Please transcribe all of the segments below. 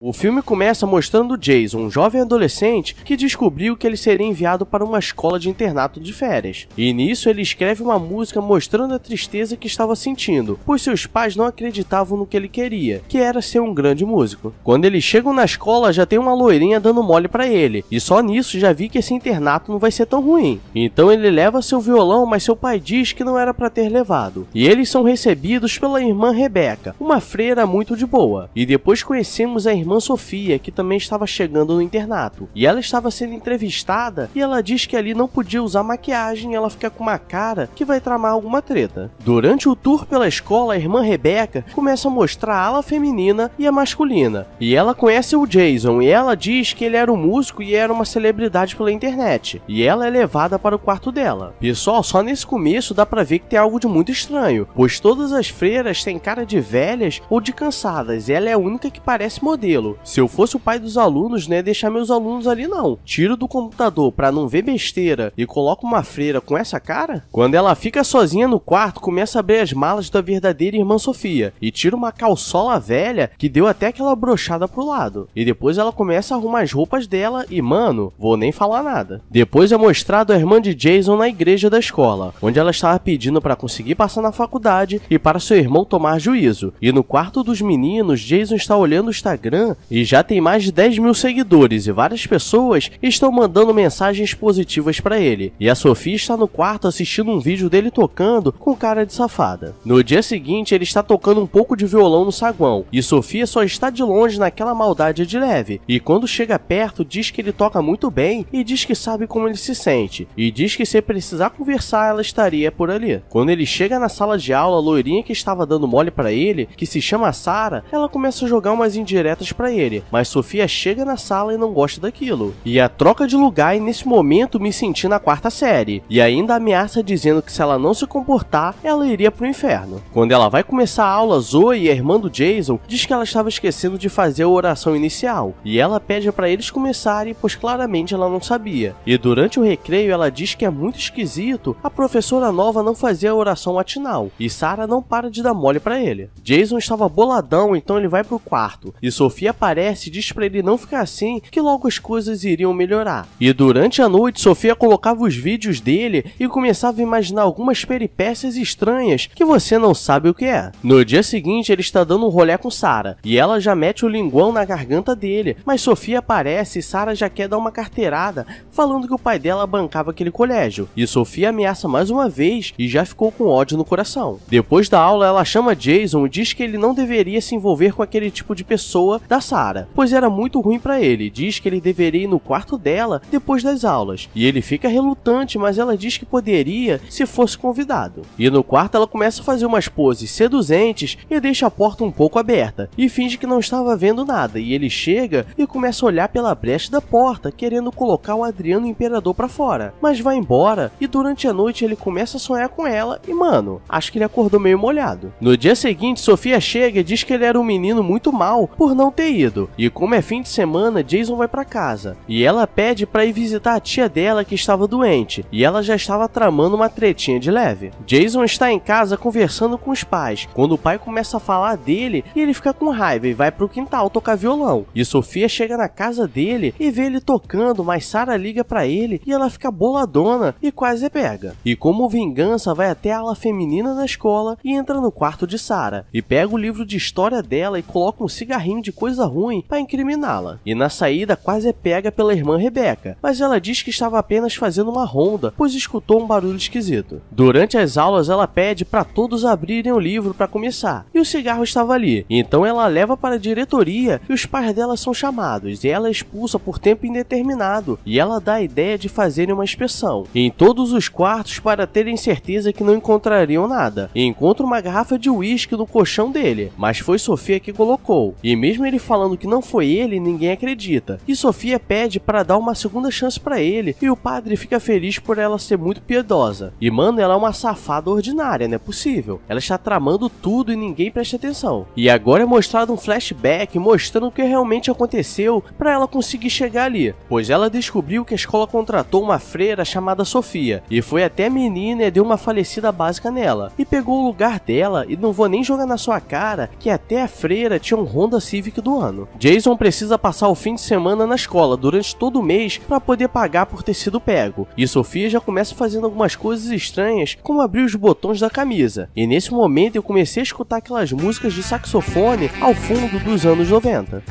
O filme começa mostrando Jason, um jovem adolescente que descobriu que ele seria enviado para uma escola de internato de férias. E nisso ele escreve uma música mostrando a tristeza que estava sentindo, pois seus pais não acreditavam no que ele queria, que era ser um grande músico. Quando eles chegam na escola já tem uma loirinha dando mole para ele, e só nisso já vi que esse internato não vai ser tão ruim. Então ele leva seu violão, mas seu pai diz que não era para ter levado. E eles são recebidos pela irmã Rebecca, uma freira muito de boa. E depois conhecemos a irmã Sofia, que também estava chegando no internato, e ela estava sendo entrevistada e ela diz que ali não podia usar maquiagem e ela fica com uma cara que vai tramar alguma treta. Durante o tour pela escola, a irmã Rebecca começa a mostrar a ala feminina e a masculina, e ela conhece o Jason e ela diz que ele era um músico e era uma celebridade pela internet, e ela é levada para o quarto dela. Pessoal, só nesse começo dá pra ver que tem algo de muito estranho, pois todas as freiras têm cara de velhas ou de cansadas e ela é a única que parece modelo. Se eu fosse o pai dos alunos, não ia deixar meus alunos ali não. Tiro do computador pra não ver besteira e coloco uma freira com essa cara? Quando ela fica sozinha no quarto, começa a abrir as malas da verdadeira irmã Sofia e tira uma calçola velha que deu até aquela brochada pro lado. E depois ela começa a arrumar as roupas dela e, mano, vou nem falar nada. Depois é mostrado a irmã de Jason na igreja da escola, onde ela estava pedindo pra conseguir passar na faculdade e para seu irmão tomar juízo. E no quarto dos meninos, Jason está olhando o Instagram e já tem mais de 10 mil seguidores e várias pessoas estão mandando mensagens positivas pra ele. E a Sofia está no quarto assistindo um vídeo dele tocando com cara de safada. No dia seguinte ele está tocando um pouco de violão no saguão e Sofia só está de longe naquela maldade de leve. E quando chega perto diz que ele toca muito bem e diz que sabe como ele se sente. E diz que se precisar conversar ela estaria por ali. Quando ele chega na sala de aula, a loirinha que estava dando mole pra ele, que se chama Sarah, ela começa a jogar umas indiretas pra ele, mas Sofia chega na sala e não gosta daquilo. E a troca de lugar e nesse momento me senti na quarta série. E ainda ameaça dizendo que se ela não se comportar, ela iria pro inferno. Quando ela vai começar a aula, Zoe, a irmã do Jason, diz que ela estava esquecendo de fazer a oração inicial. E ela pede para eles começarem, pois claramente ela não sabia. E durante o recreio ela diz que é muito esquisito a professora nova não fazer a oração matinal. E Sarah não para de dar mole para ele. Jason estava boladão, então ele vai pro quarto. E Sofia aparece e diz pra ele não ficar assim, que logo as coisas iriam melhorar. E durante a noite, Sofia colocava os vídeos dele e começava a imaginar algumas peripécias estranhas que você não sabe o que é. No dia seguinte, ele está dando um rolê com Sarah, e ela já mete o linguão na garganta dele, mas Sofia aparece e Sarah já quer dar uma carteirada, falando que o pai dela bancava aquele colégio. E Sofia ameaça mais uma vez e já ficou com ódio no coração. Depois da aula, ela chama Jason e diz que ele não deveria se envolver com aquele tipo de pessoa da Sarah, pois era muito ruim pra ele. Diz que ele deveria ir no quarto dela depois das aulas, e ele fica relutante, mas ela diz que poderia se fosse convidado. E no quarto ela começa a fazer umas poses seduzentes e deixa a porta um pouco aberta, e finge que não estava vendo nada, e ele chega e começa a olhar pela brecha da porta, querendo colocar o Adriano Imperador pra fora, mas vai embora, e durante a noite ele começa a sonhar com ela, e mano, acho que ele acordou meio molhado. No dia seguinte, Sofia chega e diz que ele era um menino muito mal por não ter ido, e como é fim de semana, Jason vai pra casa, e ela pede pra ir visitar a tia dela que estava doente, e ela já estava tramando uma tretinha de leve. Jason está em casa conversando com os pais, quando o pai começa a falar dele e ele fica com raiva e vai pro quintal tocar violão. E Sofia chega na casa dele e vê ele tocando, mas Sarah liga pra ele e ela fica boladona e quase pega. E como vingança vai até a ala feminina da escola e entra no quarto de Sarah, e pega o livro de história dela e coloca um cigarrinho de coisa ruim pra incriminá-la. E na saída quase é pega pela irmã Rebecca, mas ela diz que estava apenas fazendo uma ronda, pois escutou um barulho esquisito. Durante as aulas ela pede para todos abrirem o livro para começar, e o cigarro estava ali, então ela leva para a diretoria e os pais dela são chamados, e ela é expulsa por tempo indeterminado, e ela dá a ideia de fazerem uma inspeção em todos os quartos para terem certeza que não encontrariam nada, e encontra uma garrafa de uísque no colchão dele, mas foi Sofia que colocou, e mesmo ele falando que não foi ele, ninguém acredita, e Sofia pede para dar uma segunda chance para ele, e o padre fica feliz por ela ser muito piedosa. E mano, ela é uma safada ordinária, não é possível. Ela está tramando tudo e ninguém presta atenção. E agora é mostrado um flashback mostrando o que realmente aconteceu para ela conseguir chegar ali, pois ela descobriu que a escola contratou uma freira chamada Sofia, e foi até a menina e deu uma falecida básica nela, e pegou o lugar dela, e não vou nem jogar na sua cara que até a freira tinha um Honda Civic do do ano. Jason precisa passar o fim de semana na escola durante todo o mês para poder pagar por ter sido pego, e Sofia já começa fazendo algumas coisas estranhas, como abrir os botões da camisa, e nesse momento eu comecei a escutar aquelas músicas de saxofone ao fundo dos anos 90.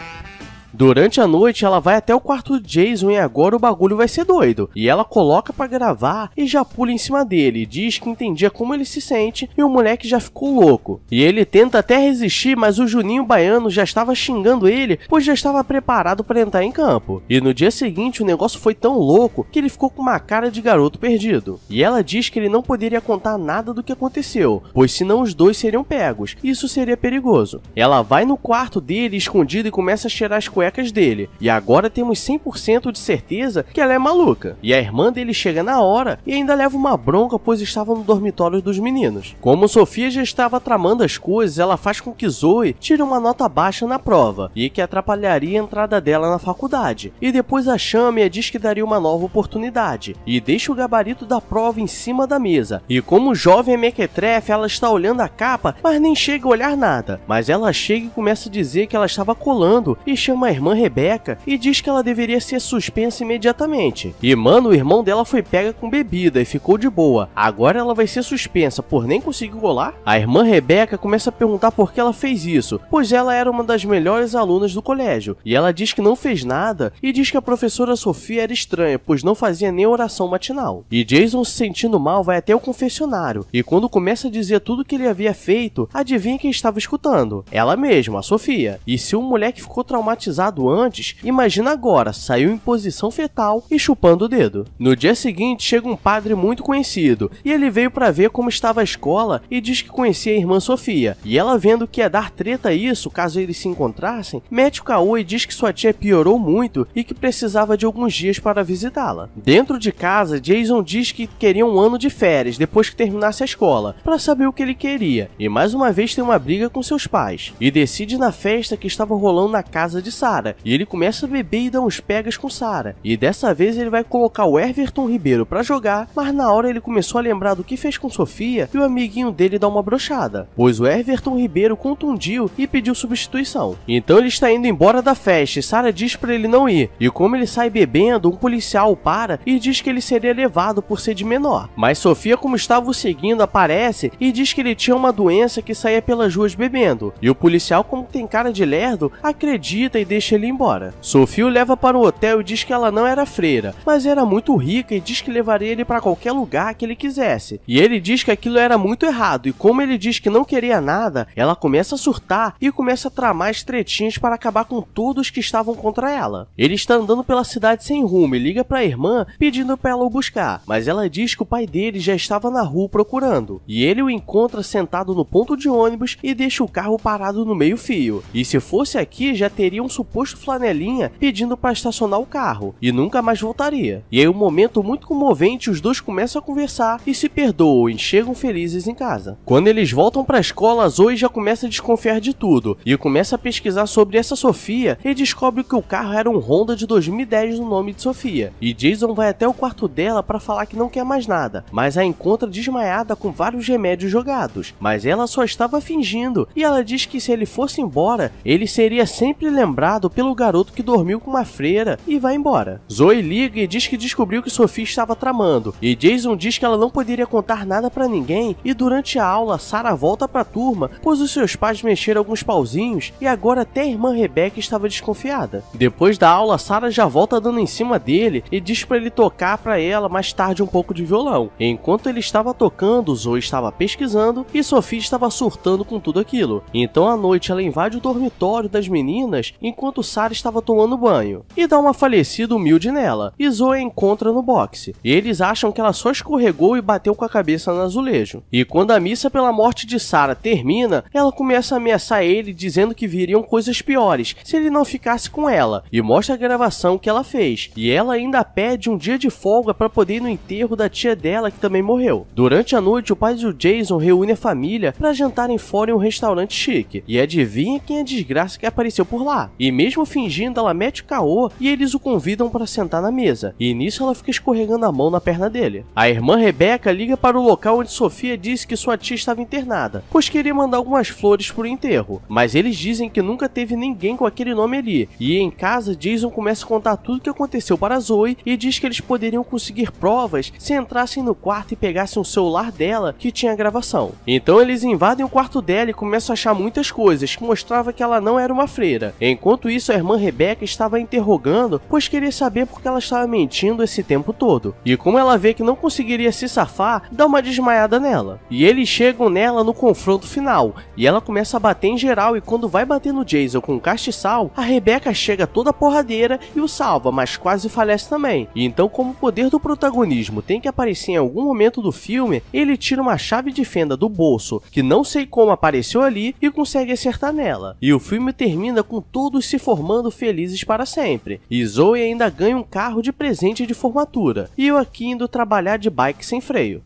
Durante a noite, ela vai até o quarto de Jason e agora o bagulho vai ser doido. E ela coloca pra gravar e já pula em cima dele, diz que entendia como ele se sente e o moleque já ficou louco. E ele tenta até resistir, mas o Juninho Baiano já estava xingando ele, pois já estava preparado para entrar em campo. E no dia seguinte o negócio foi tão louco que ele ficou com uma cara de garoto perdido. E ela diz que ele não poderia contar nada do que aconteceu, pois senão os dois seriam pegos, e isso seria perigoso. Ela vai no quarto dele escondido e começa a cheirar as cuecas dele, e agora temos 100% de certeza que ela é maluca. E a irmã dele chega na hora e ainda leva uma bronca, pois estava no dormitório dos meninos. Como Sofia já estava tramando as coisas, ela faz com que Zoe tire uma nota baixa na prova, e que atrapalharia a entrada dela na faculdade, e depois a chama e diz que daria uma nova oportunidade, e deixa o gabarito da prova em cima da mesa, e como jovem mequetrefe, ela está olhando a capa, mas nem chega a olhar nada, mas ela chega e começa a dizer que ela estava colando, e chama a irmã Rebeca e diz que ela deveria ser suspensa imediatamente. E mano, o irmão dela foi pega com bebida e ficou de boa, agora ela vai ser suspensa por nem conseguir rolar? A irmã Rebeca começa a perguntar por que ela fez isso, pois ela era uma das melhores alunas do colégio, e ela diz que não fez nada e diz que a professora Sofia era estranha, pois não fazia nem oração matinal. E Jason, se sentindo mal, vai até o confessionário, e quando começa a dizer tudo que ele havia feito, adivinha quem estava escutando? Ela mesma, a Sofia. E se o moleque ficou traumatizado antes, imagina agora, saiu em posição fetal e chupando o dedo. No dia seguinte chega um padre muito conhecido, e ele veio para ver como estava a escola e diz que conhecia a irmã Sofia, e ela vendo que ia dar treta isso caso eles se encontrassem, mete o caô e diz que sua tia piorou muito e que precisava de alguns dias para visitá-la. Dentro de casa, Jason diz que queria um ano de férias depois que terminasse a escola, para saber o que ele queria, e mais uma vez tem uma briga com seus pais, e decide na festa que estava rolando na casa de Sarah, e ele começa a beber e dar uns pegas com Sarah, e dessa vez ele vai colocar o Everton Ribeiro pra jogar, mas na hora ele começou a lembrar do que fez com Sofia e o amiguinho dele dá uma brochada, pois o Everton Ribeiro contundiu e pediu substituição. Então ele está indo embora da festa e Sarah diz pra ele não ir, e como ele sai bebendo, um policial o para e diz que ele seria levado por ser de menor, mas Sofia, como estava o seguindo, aparece e diz que ele tinha uma doença que saía pelas ruas bebendo, e o policial, como tem cara de lerdo, acredita e deixa ele embora. Sofia o leva para o hotel e diz que ela não era freira, mas era muito rica e diz que levaria ele para qualquer lugar que ele quisesse. E ele diz que aquilo era muito errado, e como ele diz que não queria nada, ela começa a surtar e começa a tramar as tretinhas para acabar com todos que estavam contra ela. Ele está andando pela cidade sem rumo e liga para a irmã pedindo para ela o buscar, mas ela diz que o pai dele já estava na rua procurando, e ele o encontra sentado no ponto de ônibus e deixa o carro parado no meio-fio. E se fosse aqui, já teria um suposto flanelinha pedindo para estacionar o carro, e nunca mais voltaria. E aí um momento muito comovente, os dois começam a conversar e se perdoam e chegam felizes em casa. Quando eles voltam para a escola, Zoe já começa a desconfiar de tudo, e começa a pesquisar sobre essa Sofia e descobre que o carro era um Honda de 2010 no nome de Sofia. E Jason vai até o quarto dela para falar que não quer mais nada, mas a encontra desmaiada com vários remédios jogados, mas ela só estava fingindo, e ela diz que se ele fosse embora, ele seria sempre lembrado pelo garoto que dormiu com uma freira, e vai embora. Zoe liga e diz que descobriu que Sofia estava tramando, e Jason diz que ela não poderia contar nada pra ninguém, e durante a aula Sarah volta pra turma, pois os seus pais mexeram alguns pauzinhos, e agora até a irmã Rebeca estava desconfiada. Depois da aula, Sarah já volta dando em cima dele, e diz pra ele tocar pra ela mais tarde um pouco de violão. Enquanto ele estava tocando, Zoe estava pesquisando, e Sofia estava surtando com tudo aquilo. Então à noite ela invade o dormitório das meninas, enquanto Sarah estava tomando banho, e dá uma falecida humilde nela, e Zoe a encontra no boxe. Eles acham que ela só escorregou e bateu com a cabeça no azulejo. E quando a missa pela morte de Sarah termina, ela começa a ameaçar ele dizendo que viriam coisas piores se ele não ficasse com ela, e mostra a gravação que ela fez, e ela ainda pede um dia de folga para poder ir no enterro da tia dela que também morreu. Durante a noite, o pai do Jason reúne a família para jantarem fora em um restaurante chique, e adivinha quem é a desgraça que apareceu por lá? e mesmo fingindo, ela mete caô e eles o convidam para sentar na mesa, e nisso ela fica escorregando a mão na perna dele. A irmã Rebecca liga para o local onde Sofia disse que sua tia estava internada, pois queria mandar algumas flores pro enterro, mas eles dizem que nunca teve ninguém com aquele nome ali, e em casa Jason começa a contar tudo o que aconteceu para Zoe e diz que eles poderiam conseguir provas se entrassem no quarto e pegassem o celular dela que tinha gravação. Então eles invadem o quarto dela e começam a achar muitas coisas que mostrava que ela não era uma freira. Enquanto isso, a irmã Rebecca estava interrogando, pois queria saber por que ela estava mentindo esse tempo todo. E como ela vê que não conseguiria se safar, dá uma desmaiada nela. E eles chegam nela no confronto final, e ela começa a bater em geral, e quando vai bater no Jason com castiçal, a Rebecca chega toda porradeira e o salva, mas quase falece também. E então, como o poder do protagonismo tem que aparecer em algum momento do filme, ele tira uma chave de fenda do bolso, que não sei como apareceu ali, e consegue acertar nela. E o filme termina com todos se formando felizes para sempre. E Zoe ainda ganha um carro de presente de formatura. E eu aqui indo trabalhar de bike sem freio.